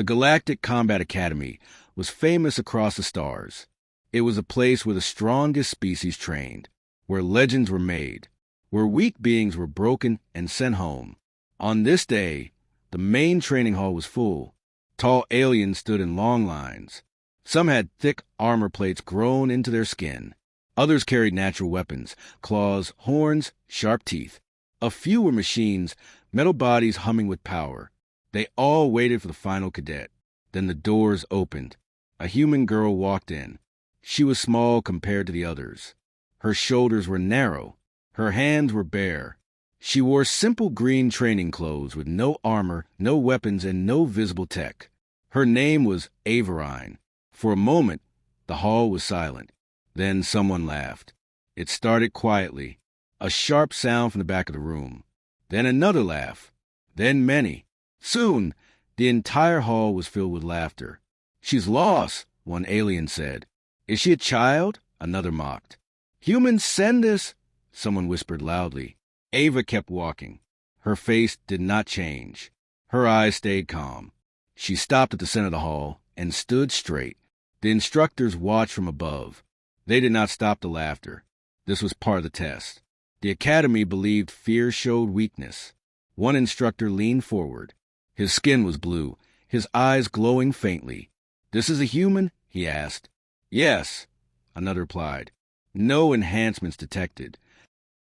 The Galactic Combat Academy was famous across the stars. It was a place where the strongest species trained, where legends were made, where weak beings were broken and sent home. On this day, the main training hall was full. Tall aliens stood in long lines. Some had thick armor plates grown into their skin. Others carried natural weapons, claws, horns, sharp teeth. A few were machines, metal bodies humming with power. They all waited for the final cadet. Then the doors opened. A human girl walked in. She was small compared to the others. Her shoulders were narrow. Her hands were bare. She wore simple green training clothes with no armor, no weapons, and no visible tech. Her name was Averine. For a moment, the hall was silent. Then someone laughed. It started quietly, a sharp sound from the back of the room. Then another laugh. Then many. Soon, the entire hall was filled with laughter. "She's lost," one alien said. "Is she a child?" another mocked. "Humans, send us," someone whispered loudly. Ava kept walking. Her face did not change. Her eyes stayed calm. She stopped at the center of the hall and stood straight. The instructors watched from above. They did not stop the laughter. This was part of the test. The academy believed fear showed weakness. One instructor leaned forward. His skin was blue, his eyes glowing faintly. "This is a human?" he asked. "Yes," another replied. No enhancements detected.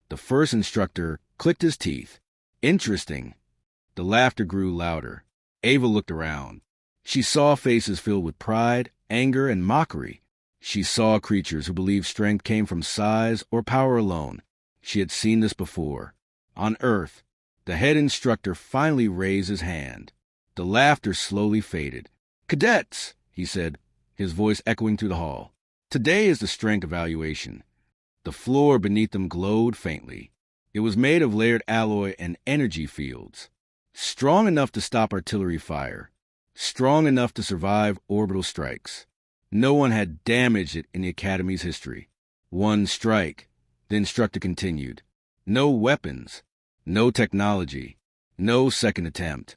The first instructor clicked his teeth. "Interesting." The laughter grew louder. Ava looked around. She saw faces filled with pride, anger, and mockery. She saw creatures who believed strength came from size or power alone. She had seen this before. On Earth, the head instructor finally raised his hand. The laughter slowly faded. "Cadets," he said, his voice echoing through the hall. "Today is the strength evaluation." The floor beneath them glowed faintly. It was made of layered alloy and energy fields. Strong enough to stop artillery fire. Strong enough to survive orbital strikes. No one had damaged it in the Academy's history. One strike, the instructor continued. No weapons. No technology. No second attempt.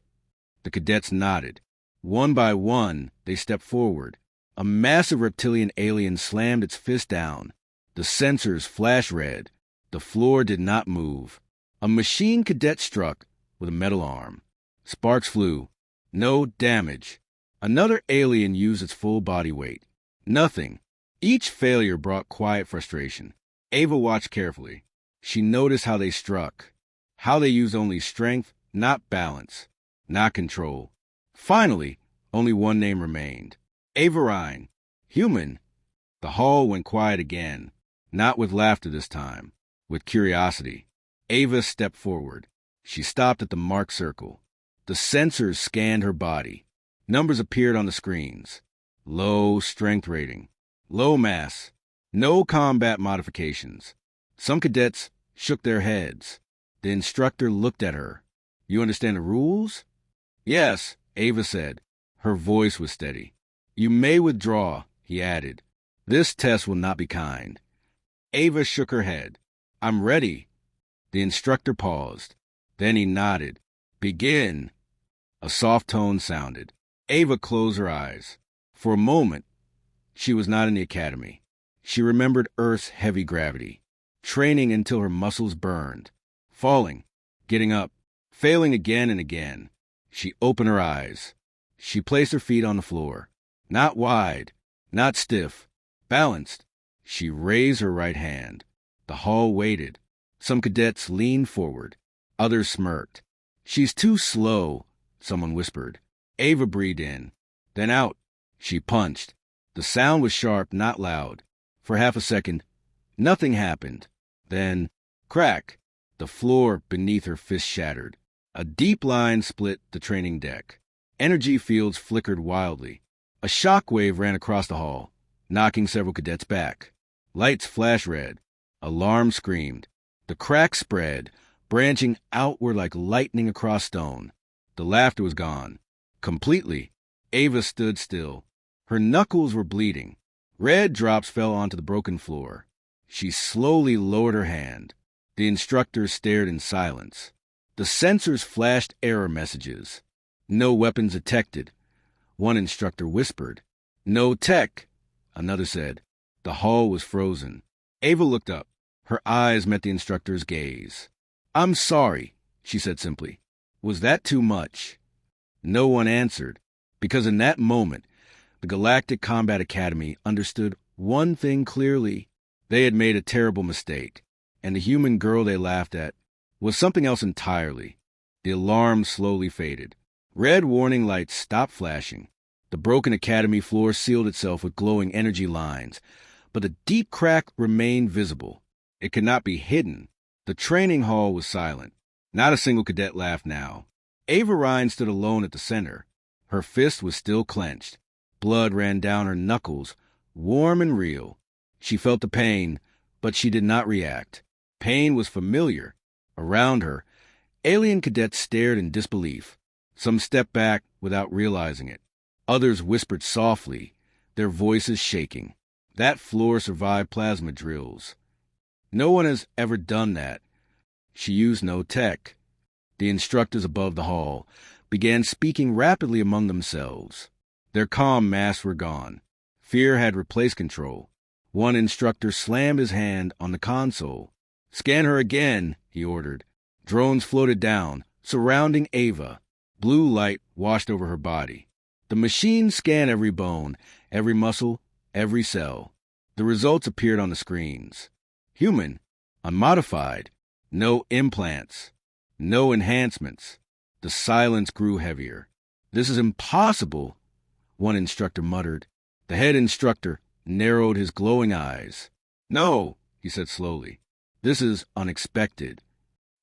The cadets nodded. One by one, they stepped forward. A massive reptilian alien slammed its fist down. The sensors flashed red. The floor did not move. A machine cadet struck with a metal arm. Sparks flew. No damage. Another alien used its full body weight. Nothing. Each failure brought quiet frustration. Ava watched carefully. She noticed how they struck. How they used only strength, not balance, not control. Finally, only one name remained. Averine. Human. The hall went quiet again. Not with laughter this time. With curiosity. Ava stepped forward. She stopped at the marked circle. The sensors scanned her body. Numbers appeared on the screens. Low strength rating. Low mass. No combat modifications. Some cadets shook their heads. The instructor looked at her. "You understand the rules?" "Yes," Ava said. Her voice was steady. "You may withdraw," he added. "This test will not be kind." Ava shook her head. "I'm ready." The instructor paused. Then he nodded. "Begin." A soft tone sounded. Ava closed her eyes. For a moment, she was not in the academy. She remembered Earth's heavy gravity, training until her muscles burned, falling, getting up, failing again and again. She opened her eyes. She placed her feet on the floor. Not wide, not stiff, balanced. She raised her right hand. The hall waited. Some cadets leaned forward. Others smirked. "She's too slow," someone whispered. Ava breathed in, then out. She punched. The sound was sharp, not loud. For half a second, nothing happened. Then, crack, the floor beneath her fist shattered. A deep line split the training deck. Energy fields flickered wildly. A shock wave ran across the hall, knocking several cadets back. Lights flashed red. Alarms screamed. The crack spread, branching outward like lightning across stone. The laughter was gone. Completely. Ava stood still. Her knuckles were bleeding. Red drops fell onto the broken floor. She slowly lowered her hand. The instructor stared in silence. The sensors flashed error messages. No weapons detected. One instructor whispered. "No tech," another said. The hall was frozen. Ava looked up. Her eyes met the instructor's gaze. "I'm sorry," she said simply. "Was that too much?" No one answered, because in that moment, the Galactic Combat Academy understood one thing clearly. They had made a terrible mistake, and the human girl they laughed at was something else entirely. The alarm slowly faded. Red warning lights stopped flashing. The broken academy floor sealed itself with glowing energy lines, but a deep crack remained visible. It could not be hidden. The training hall was silent. Not a single cadet laughed now. Ava Ryan stood alone at the center. Her fist was still clenched. Blood ran down her knuckles, warm and real. She felt the pain, but she did not react. Pain was familiar. Around her, alien cadets stared in disbelief. Some stepped back without realizing it. Others whispered softly, their voices shaking. That floor survived plasma drills. No one has ever done that. She used no tech. The instructors above the hall began speaking rapidly among themselves. Their calm masks were gone. Fear had replaced control. One instructor slammed his hand on the console. "Scan her again," he ordered. Drones floated down, surrounding Ava. Blue light washed over her body. The machine scanned every bone, every muscle, every cell. The results appeared on the screens. Human, unmodified, no implants, no enhancements. The silence grew heavier. "This is impossible," one instructor muttered. The head instructor narrowed his glowing eyes. "No," he said slowly. "This is unexpected."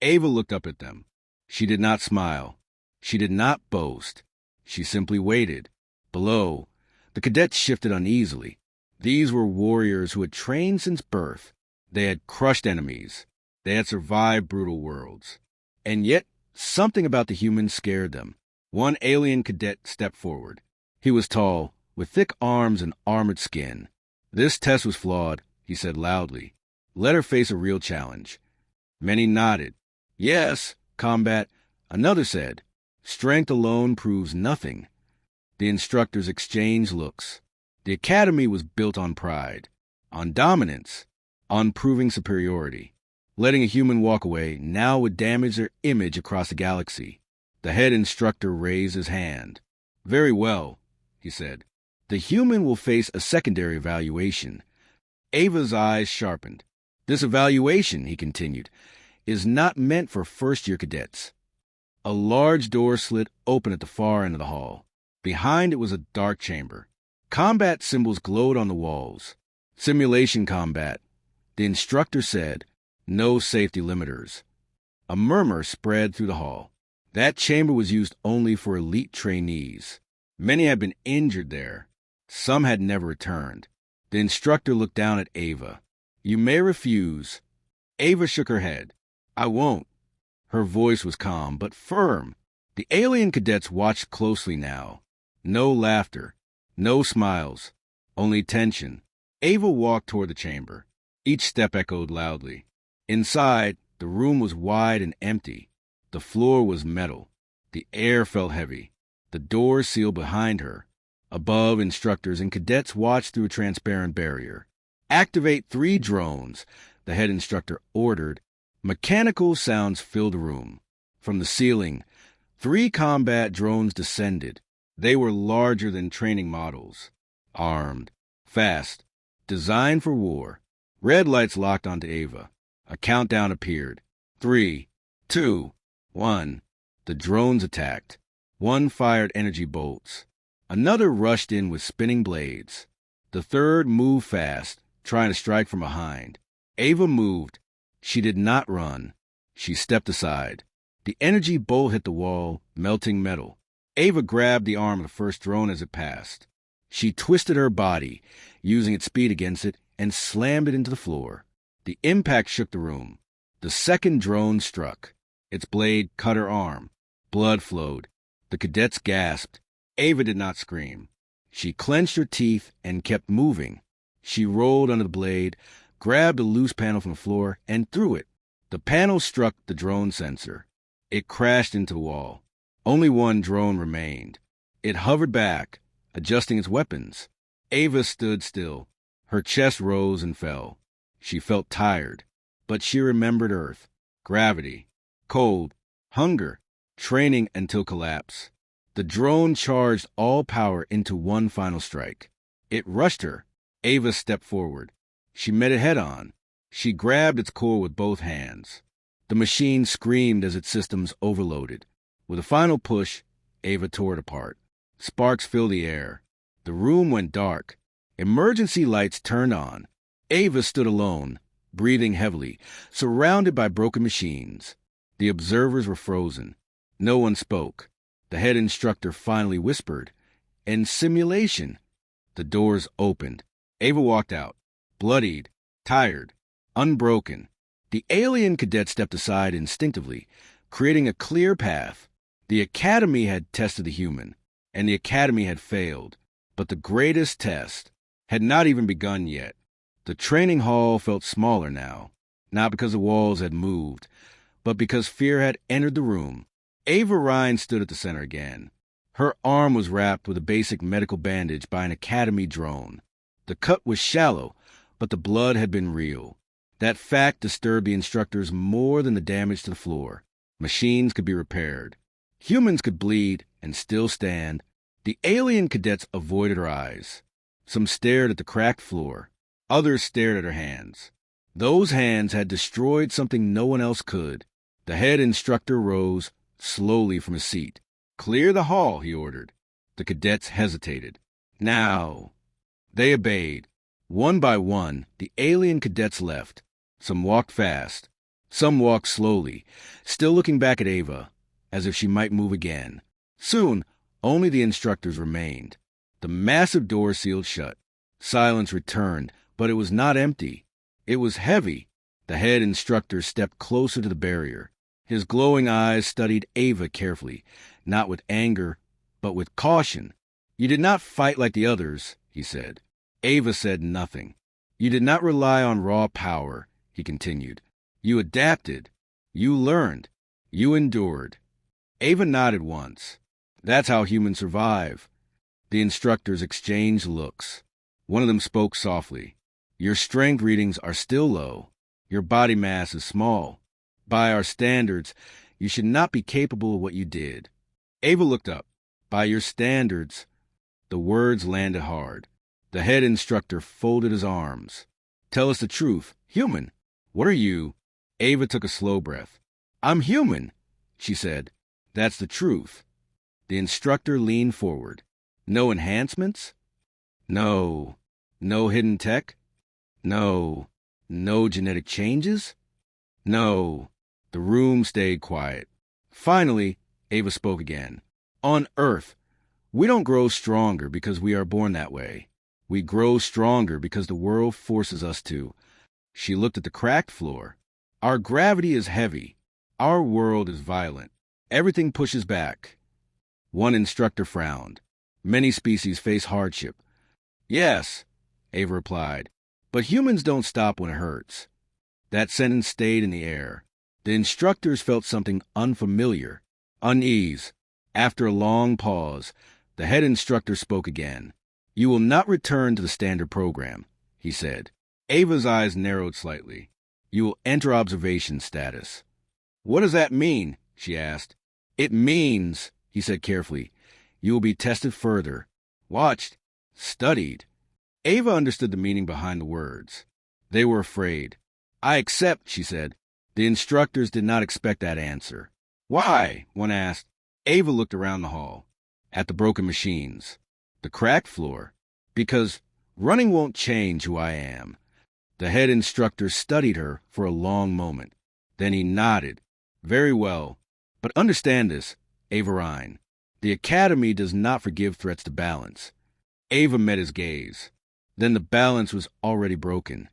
Ava looked up at them. She did not smile. She did not boast. She simply waited. Below, the cadets shifted uneasily. These were warriors who had trained since birth. They had crushed enemies. They had survived brutal worlds. And yet, something about the humans scared them. One alien cadet stepped forward. He was tall, with thick arms and armored skin. "This test was flawed," he said loudly. "Let her face a real challenge." Many nodded. "Yes, combat," another said. "Strength alone proves nothing." The instructors exchanged looks. The academy was built on pride, on dominance, on proving superiority. Letting a human walk away now would damage their image across the galaxy. The head instructor raised his hand. "Very well," he said. "The human will face a secondary evaluation." Ava's eyes sharpened. "This evaluation," he continued, "is not meant for first-year cadets." A large door slid open at the far end of the hall. Behind it was a dark chamber. Combat symbols glowed on the walls. "Simulation combat," the instructor said. "No safety limiters." A murmur spread through the hall. That chamber was used only for elite trainees. Many had been injured there. Some had never returned. The instructor looked down at Ava. "You may refuse." Ava shook her head. "I won't." Her voice was calm, but firm. The alien cadets watched closely now. No laughter, no smiles, only tension. Ava walked toward the chamber. Each step echoed loudly. Inside, the room was wide and empty. The floor was metal. The air felt heavy. The doors sealed behind her. Above, instructors and cadets watched through a transparent barrier. "Activate 3 drones," the head instructor ordered. Mechanical sounds filled the room. From the ceiling, 3 combat drones descended. They were larger than training models. Armed, fast, designed for war. Red lights locked onto Ava. A countdown appeared. 3, 2, 1. The drones attacked. One fired energy bolts. Another rushed in with spinning blades. The third moved fast, trying to strike from behind. Ava moved. She did not run. She stepped aside. The energy bolt hit the wall, melting metal. Ava grabbed the arm of the first drone as it passed. She twisted her body, using its speed against it, and slammed it into the floor. The impact shook the room. The second drone struck. Its blade cut her arm. Blood flowed. The cadets gasped. Ava did not scream. She clenched her teeth and kept moving. She rolled under the blade, grabbed a loose panel from the floor, and threw it. The panel struck the drone sensor. It crashed into the wall. Only one drone remained. It hovered back, adjusting its weapons. Ava stood still. Her chest rose and fell. She felt tired, but she remembered Earth, gravity, cold, hunger, training until collapse. The drone charged all power into one final strike. It rushed her. Ava stepped forward. She met it head-on. She grabbed its core with both hands. The machine screamed as its systems overloaded. With a final push, Ava tore it apart. Sparks filled the air. The room went dark. Emergency lights turned on. Ava stood alone, breathing heavily, surrounded by broken machines. The observers were frozen. No one spoke. The head instructor finally whispered, "In simulation." The doors opened. Ava walked out, bloodied, tired, unbroken. The alien cadet stepped aside instinctively, creating a clear path. The Academy had tested the human, and the Academy had failed. But the greatest test had not even begun yet. The training hall felt smaller now, not because the walls had moved, but because fear had entered the room. Ava Ryan stood at the center again. Her arm was wrapped with a basic medical bandage by an Academy drone. The cut was shallow, but the blood had been real. That fact disturbed the instructors more than the damage to the floor. Machines could be repaired. Humans could bleed and still stand. The alien cadets avoided her eyes. Some stared at the cracked floor. Others stared at her hands. Those hands had destroyed something no one else could. The head instructor rose slowly from his seat. "Clear the hall," he ordered. The cadets hesitated. "Now." They obeyed. One by one, the alien cadets left. Some walked fast. Some walked slowly, still looking back at Ava, as if she might move again. Soon, only the instructors remained. The massive door sealed shut. Silence returned, but it was not empty. It was heavy. The head instructor stepped closer to the barrier. His glowing eyes studied Ava carefully, not with anger, but with caution. "You did not fight like the others," he said. Ava said nothing. "You did not rely on raw power," he continued. "You adapted. You learned. You endured." Ava nodded once. "That's how humans survive." The instructors exchanged looks. One of them spoke softly. "Your strength readings are still low. Your body mass is small. By our standards, you should not be capable of what you did." Ava looked up. "By your standards." The words landed hard. The head instructor folded his arms. "Tell us the truth. Human. What are you?" Ava took a slow breath. "I'm human," she said. "That's the truth." The instructor leaned forward. "No enhancements?" "No." "No hidden tech?" "No." "No genetic changes?" "No." The room stayed quiet. Finally, Ava spoke again. "On Earth, we don't grow stronger because we are born that way. We grow stronger because the world forces us to." She looked at the cracked floor. "Our gravity is heavy. Our world is violent. Everything pushes back." One instructor frowned. "Many species face hardship." "Yes," Ava replied, "but humans don't stop when it hurts." That sentence stayed in the air. The instructors felt something unfamiliar, unease. After a long pause, the head instructor spoke again. "You will not return to the standard program," he said. Ava's eyes narrowed slightly. "You will enter observation status." "What does that mean?" she asked. "It means," he said carefully, "you will be tested further, watched, studied." Ava understood the meaning behind the words. They were afraid. "I accept," she said. The instructors did not expect that answer. "Why?" one asked. Ava looked around the hall, at the broken machines, the cracked floor. "Because running won't change who I am." The head instructor studied her for a long moment. Then he nodded. "Very well. But understand this, Ava Ryan. The Academy does not forgive threats to balance." Ava met his gaze. Then the balance was already broken.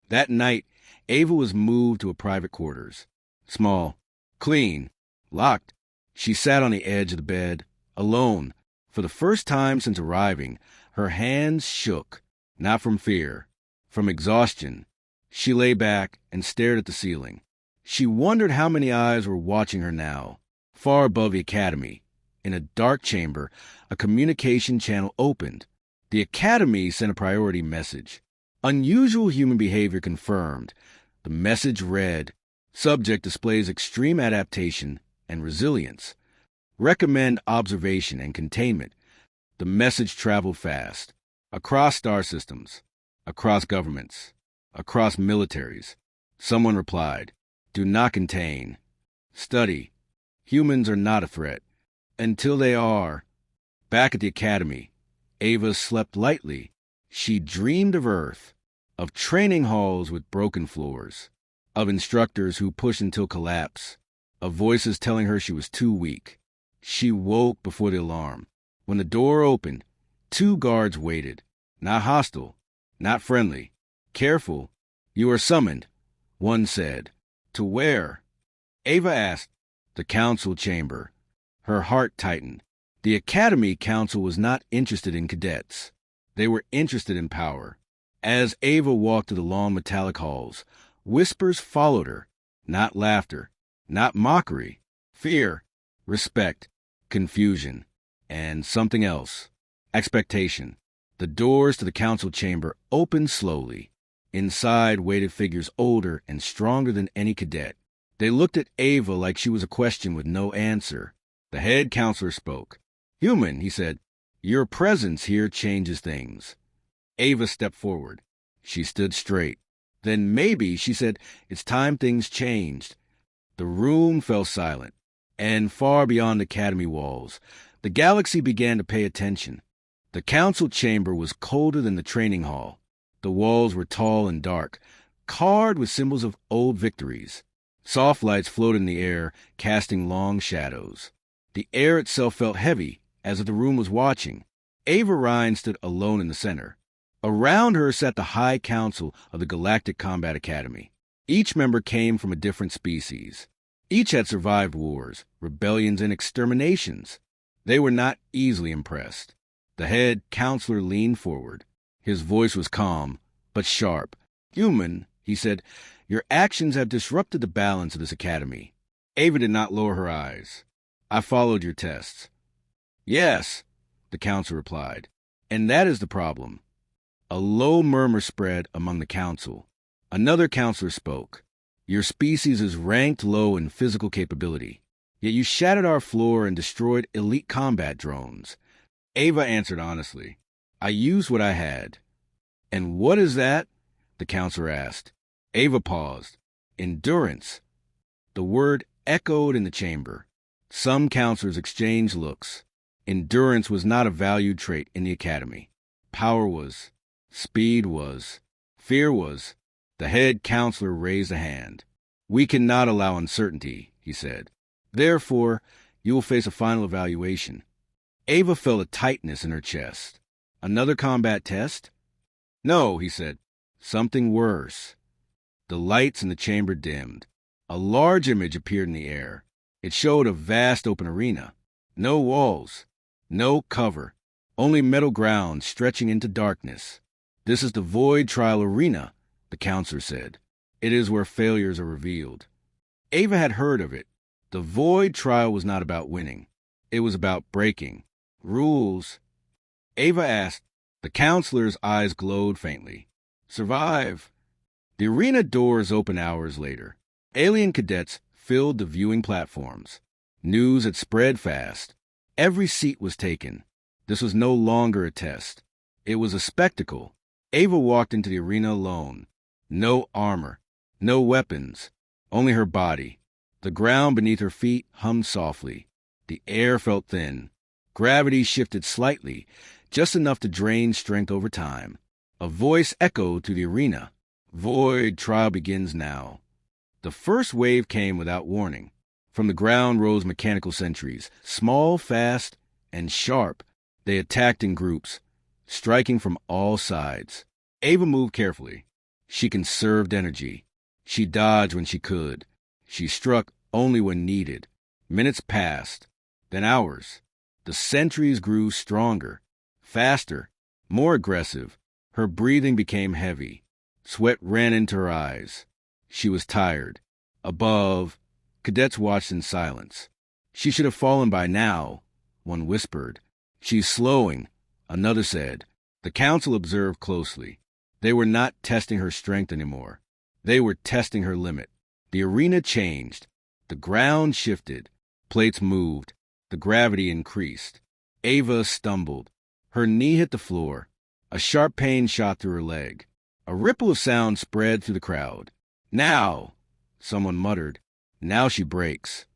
That night, Ava was moved to a private quarters. Small, clean, locked. She sat on the edge of the bed, alone. For the first time since arriving, her hands shook, not from fear, from exhaustion. She lay back and stared at the ceiling. She wondered how many eyes were watching her now, far above the Academy, In a dark chamber, a communication channel opened. The Academy sent a priority message. Unusual human behavior confirmed. The message read, "Subject displays extreme adaptation and resilience. Recommend observation and containment." The message traveled fast. Across star systems, across governments, across militaries. Someone replied, "Do not contain. Study. Humans are not a threat. Until they are." Back at the Academy, Ava slept lightly. She dreamed of Earth, of training halls with broken floors, of instructors who pushed until collapse, of voices telling her she was too weak. She woke before the alarm. When the door opened, 2 guards waited. Not hostile, not friendly. "Careful, you are summoned," one said. "To where?" Ava asked. "The council chamber." Her heart tightened. The Academy Council was not interested in cadets. They were interested in power. As Ava walked to the long metallic halls, whispers followed her. Not laughter, not mockery. Fear, respect, confusion, and something else. Expectation. The doors to the council chamber opened slowly. Inside waited figures older and stronger than any cadet. They looked at Ava like she was a question with no answer. The head counselor spoke. "Human," he said, "your presence here changes things." Ava stepped forward. She stood straight. "Then maybe," she said, "it's time things changed." The room fell silent, and far beyond the Academy walls, the galaxy began to pay attention. The council chamber was colder than the training hall. The walls were tall and dark, carved with symbols of old victories. Soft lights floated in the air, casting long shadows. The air itself felt heavy, as if the room was watching. Ava Ryan stood alone in the center. Around her sat the High Council of the Galactic Combat Academy. Each member came from a different species. Each had survived wars, rebellions, and exterminations. They were not easily impressed. The head counselor leaned forward. His voice was calm, but sharp. "Human," he said, "your actions have disrupted the balance of this academy." Ava did not lower her eyes. "I followed your tests." "Yes," the counselor replied, "and that is the problem." A low murmur spread among the council. Another counselor spoke. "Your species is ranked low in physical capability, yet you shattered our floor and destroyed elite combat drones." Ava answered honestly, "I used what I had." "And what is that?" the counselor asked. Ava paused. "Endurance." The word echoed in the chamber. Some counselors exchanged looks. Endurance was not a valued trait in the academy. Power was. Speed was. Fear was. The head counselor raised a hand. "We cannot allow uncertainty," he said. "Therefore, you will face a final evaluation." Ava felt a tightness in her chest. "Another combat test?" "No," he said. "Something worse." The lights in the chamber dimmed. A large image appeared in the air. It showed a vast open arena. No walls. No cover. Only metal ground stretching into darkness. "This is the Void Trial Arena," the counselor said. "It is where failures are revealed." Ava had heard of it. The Void Trial was not about winning. It was about breaking rules. Ava asked. The counselor's eyes glowed faintly. "Survive." The arena doors opened hours later. Alien cadets filled the viewing platforms. News had spread fast. Every seat was taken. This was no longer a test. It was a spectacle. Ava walked into the arena alone. No armor. No weapons. Only her body. The ground beneath her feet hummed softly. The air felt thin. Gravity shifted slightly, just enough to drain strength over time. A voice echoed through the arena. "Void Trial begins now." The first wave came without warning. From the ground rose mechanical sentries, small, fast, and sharp. They attacked in groups, striking from all sides. Ava moved carefully. She conserved energy. She dodged when she could. She struck only when needed. Minutes passed, then hours. The sentries grew stronger, faster, more aggressive. Her breathing became heavy. Sweat ran into her eyes. She was tired. Above, cadets watched in silence. She should have fallen by now, one whispered. She's slowing, another said. The council observed closely. They were not testing her strength anymore. They were testing her limit. The arena changed. The ground shifted. Plates moved. The gravity increased. Ava stumbled. Her knee hit the floor. A sharp pain shot through her leg. A ripple of sound spread through the crowd. Now, someone muttered. Now she breaks.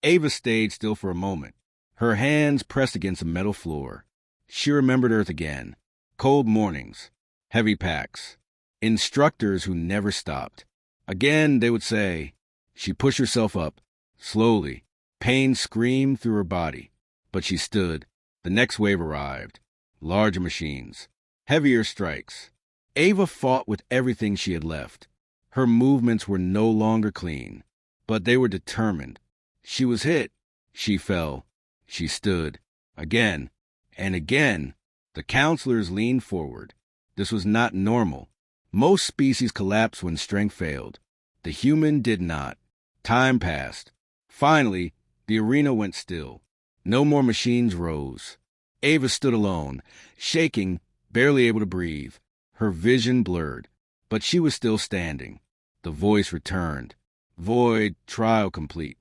Ava stayed still for a moment. Her hands pressed against the metal floor. She remembered Earth again. Cold mornings. Heavy packs. Instructors who never stopped. Again, they would say. She pushed herself up. Slowly. Pain screamed through her body. But she stood. The next wave arrived. Larger machines. Heavier strikes. Ava fought with everything she had left. Her movements were no longer clean. But they were determined. She was hit. She fell. She stood. Again. And again. The counselors leaned forward. This was not normal. Most species collapsed when strength failed. The human did not. Time passed. Finally, the arena went still. No more machines rose. Ava stood alone, shaking, barely able to breathe. Her vision blurred, but she was still standing. The voice returned. Void, trial complete.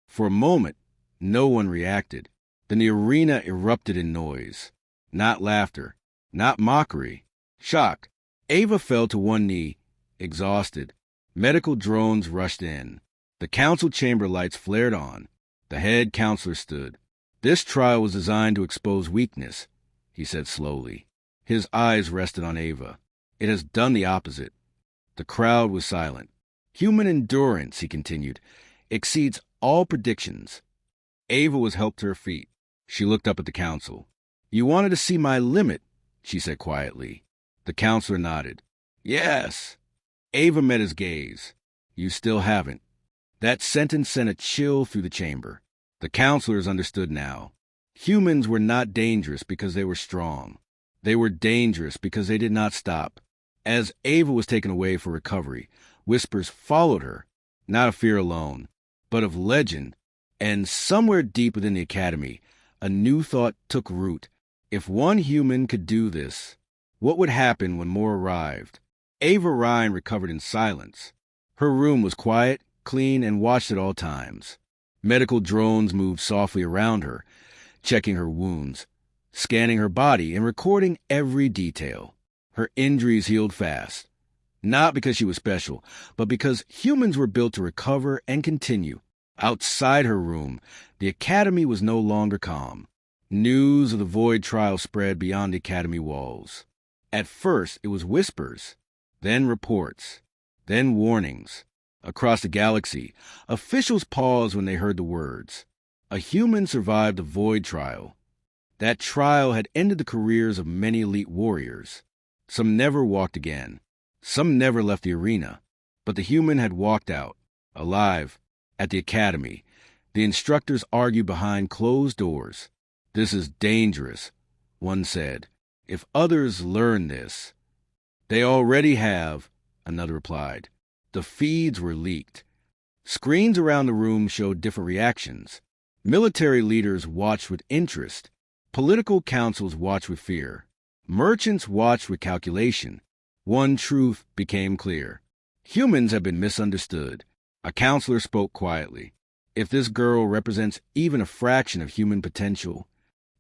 For a moment, no one reacted. Then the arena erupted in noise. Not laughter, not mockery. Shock. Ava fell to one knee, exhausted. Medical drones rushed in. The council chamber lights flared on. The head counselor stood. This trial was designed to expose weakness, he said slowly. His eyes rested on Ava. It has done the opposite. The crowd was silent. Human endurance, he continued, exceeds all predictions. Ava was helped to her feet. She looked up at the council. You wanted to see my limit, she said quietly. The counselor nodded. Yes. Ava met his gaze. You still haven't. That sentence sent a chill through the chamber. The counselors understood now. Humans were not dangerous because they were strong. They were dangerous because they did not stop. As Ava was taken away for recovery, whispers followed her, not of fear alone, but of legend. And somewhere deep within the academy, a new thought took root. If one human could do this, what would happen when more arrived? Ava Ryan recovered in silence. Her room was quiet, clean, and watched at all times. Medical drones moved softly around her, checking her wounds, scanning her body, and recording every detail. Her injuries healed fast. Not because she was special, but because humans were built to recover and continue. Outside her room, the academy was no longer calm. News of the Void trial spread beyond the academy walls. At first, it was whispers, then reports, then warnings. Across the galaxy, officials paused when they heard the words. A human survived the Void trial. That trial had ended the careers of many elite warriors. Some never walked again. Some never left the arena. But the human had walked out, alive, at the academy. The instructors argued behind closed doors. This is dangerous, one said. If others learn this, they already have, another replied. The feeds were leaked. Screens around the room showed different reactions. Military leaders watched with interest. Political councils watched with fear. Merchants watched with calculation. One truth became clear. Humans have been misunderstood. A counselor spoke quietly. If this girl represents even a fraction of human potential,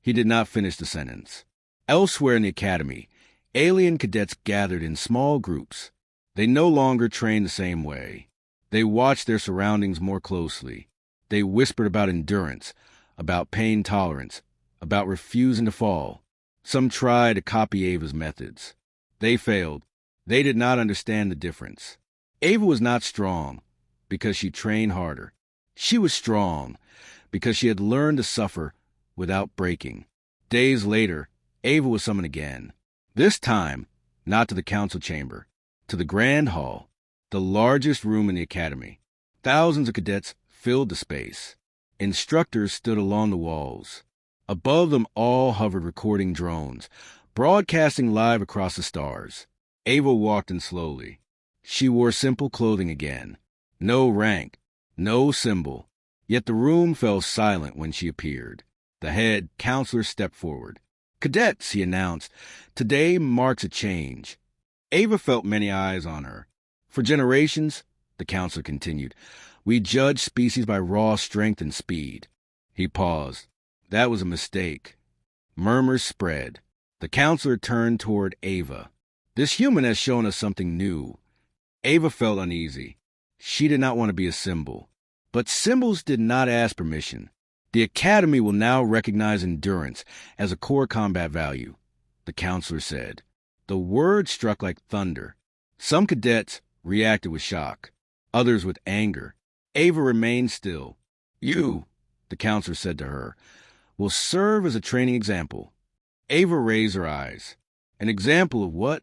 he did not finish the sentence. Elsewhere in the academy, alien cadets gathered in small groups. They no longer trained the same way. They watched their surroundings more closely. They whispered about endurance, about pain tolerance, about refusing to fall. Some tried to copy Ava's methods. They failed. They did not understand the difference. Ava was not strong because she trained harder. She was strong because she had learned to suffer without breaking. Days later, Ava was summoned again. This time, not to the council chamber, to the grand hall, the largest room in the academy. Thousands of cadets filled the space. Instructors stood along the walls. Above them all hovered recording drones, broadcasting live across the stars. Ava walked in slowly. She wore simple clothing again. No rank, no symbol. Yet the room fell silent when she appeared. The head counselor stepped forward. "Cadets," he announced, "today marks a change." Ava felt many eyes on her. "For generations," the counselor continued, "we judged species by raw strength and speed." He paused. That was a mistake. Murmurs spread. The counselor turned toward Ava. "This human has shown us something new." Ava felt uneasy. She did not want to be a symbol. But symbols did not ask permission. "The Academy will now recognize endurance as a core combat value," the counselor said. The word struck like thunder. Some cadets reacted with shock, others with anger. Ava remained still. "You," the counselor said to her, "will serve as a training example." Ava raised her eyes. "An example of what?"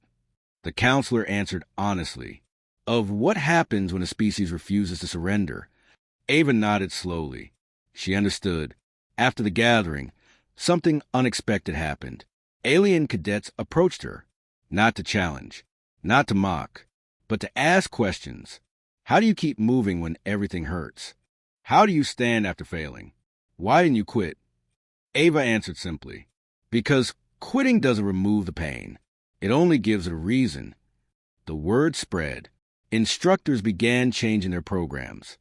The counselor answered honestly. "Of what happens when a species refuses to surrender." Ava nodded slowly. She understood. After the gathering, something unexpected happened. Alien cadets approached her, not to challenge, not to mock, but to ask questions. How do you keep moving when everything hurts? How do you stand after failing? Why didn't you quit? Ava answered simply, "Because quitting doesn't remove the pain. It only gives it a reason." The word spread. Instructors began changing their programs.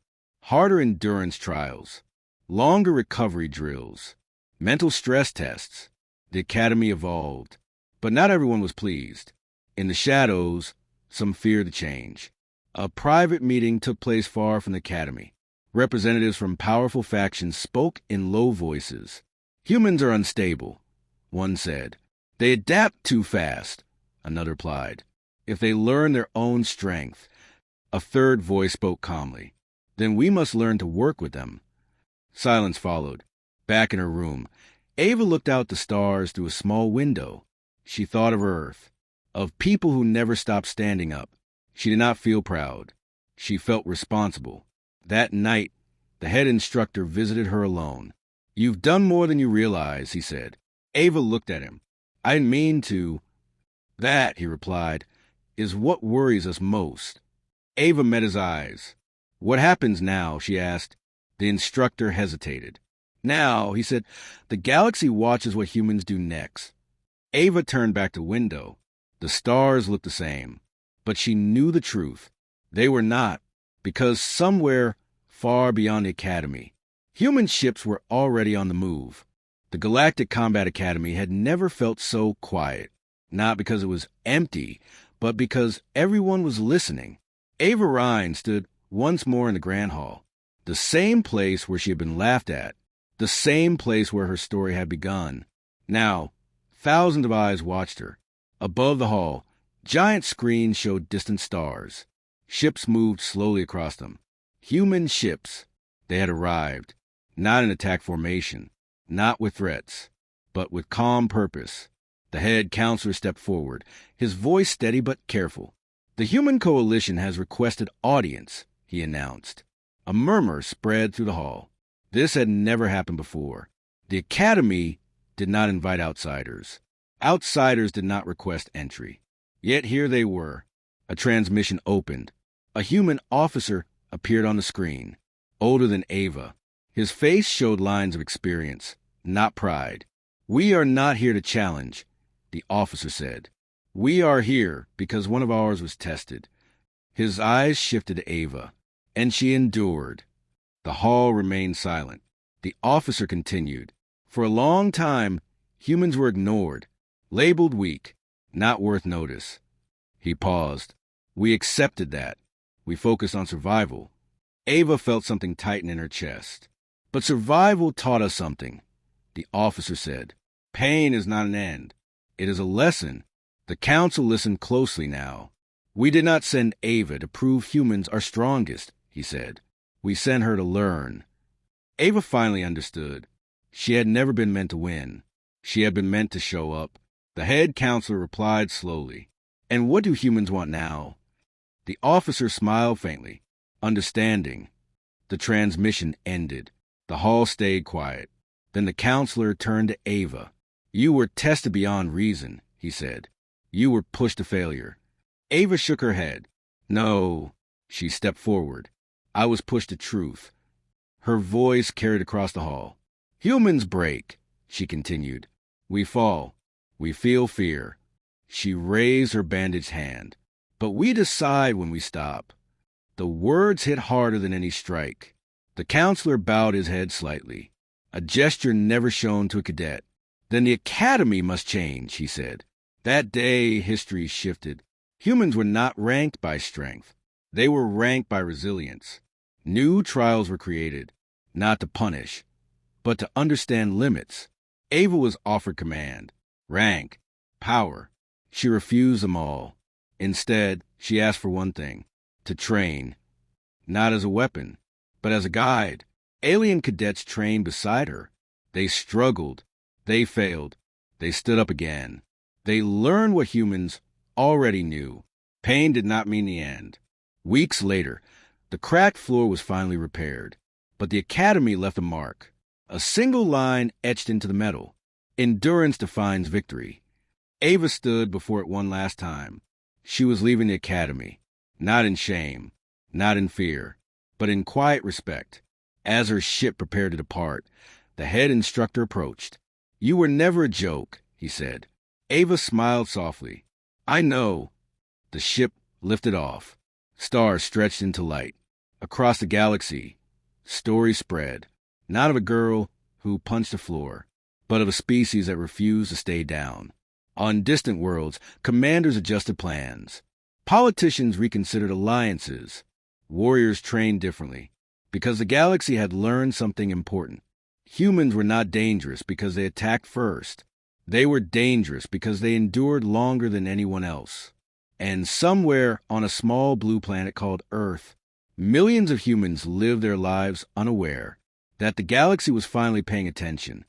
Harder endurance trials, longer recovery drills, mental stress tests. The academy evolved, but not everyone was pleased. In the shadows, some feared the change. A private meeting took place far from the academy. Representatives from powerful factions spoke in low voices. "Humans are unstable," one said. "They adapt too fast," another replied. "If they learn their own strength," a third voice spoke calmly, "then we must learn to work with them." Silence followed. Back in her room, Ava looked out the stars through a small window. She thought of Earth, of people who never stopped standing up. She did not feel proud. She felt responsible. That night, the head instructor visited her alone. "You've done more than you realize," he said. Ava looked at him. "I didn't mean to." "That," he replied, "is what worries us most." Ava met his eyes. "What happens now?" she asked. The instructor hesitated. "Now," he said, "the galaxy watches what humans do next." Ava turned back to window. The stars looked the same, but she knew the truth. They were not, because somewhere far beyond the academy, human ships were already on the move. The Galactic Combat Academy had never felt so quiet, not because it was empty, but because everyone was listening. Ava Ryan stood once more in the Grand Hall, the same place where she had been laughed at, the same place where her story had begun. Now, thousands of eyes watched her. Above the hall, giant screens showed distant stars. Ships moved slowly across them. Human ships. They had arrived, not in attack formation, not with threats, but with calm purpose. The head counselor stepped forward, his voice steady but careful. "The Human Coalition has requested audience," he announced. A murmur spread through the hall. This had never happened before. The Academy did not invite outsiders. Outsiders did not request entry. Yet here they were. A transmission opened. A human officer appeared on the screen, older than Ava. His face showed lines of experience, not pride. "We are not here to challenge," the officer said. "We are here because one of ours was tested." His eyes shifted to Ava, and she endured. The hall remained silent. The officer continued. "For a long time, humans were ignored, labeled weak, not worth notice." He paused. "We accepted that. We focused on survival." Ava felt something tighten in her chest. "But survival taught us something," the officer said. "Pain is not an end. It is a lesson." The council listened closely now. "We did not send Ava to prove humans are strongest," he said. "We sent her to learn." Ava finally understood. She had never been meant to win. She had been meant to show up. The head counselor replied slowly. "And what do humans want now?" The officer smiled faintly, understanding. The transmission ended. The hall stayed quiet. Then the counselor turned to Ava. "You were tested beyond reason," he said. "You were pushed to failure." Ava shook her head. "No." She stepped forward. "I was pushed to truth." Her voice carried across the hall. "Humans break. she continued. We fall. We feel fear. She raised her bandaged hand. But we decide when we stop. The words hit harder than any strike. The counselor bowed his head slightly, a gesture never shown to a cadet. Then the academy must change, he said. That day, history shifted. Humans were not ranked by strength. They were ranked by resilience. New trials were created, not to punish, but to understand limits. Ava was offered command, rank, power. She refused them all. Instead, she asked for one thing, to train, not as a weapon, but as a guide. Alien cadets trained beside her. They struggled. They failed. They stood up again. They learned what humans already knew. Pain did not mean the end. Weeks later, the cracked floor was finally repaired, but the academy left a mark. A single line etched into the metal. Endurance defines victory. Ava stood before it one last time. She was leaving the academy, not in shame, not in fear, but in quiet respect. As her ship prepared to depart, the head instructor approached. You were never a joke, he said. Ava smiled softly. I know. The ship lifted off. Stars stretched into light. Across the galaxy, stories spread, not of a girl who punched the floor, but of a species that refused to stay down. On distant worlds, commanders adjusted plans. Politicians reconsidered alliances. Warriors trained differently, because the galaxy had learned something important. Humans were not dangerous because they attacked first. They were dangerous because they endured longer than anyone else. And somewhere on a small blue planet called Earth, millions of humans lived their lives unaware that the galaxy was finally paying attention.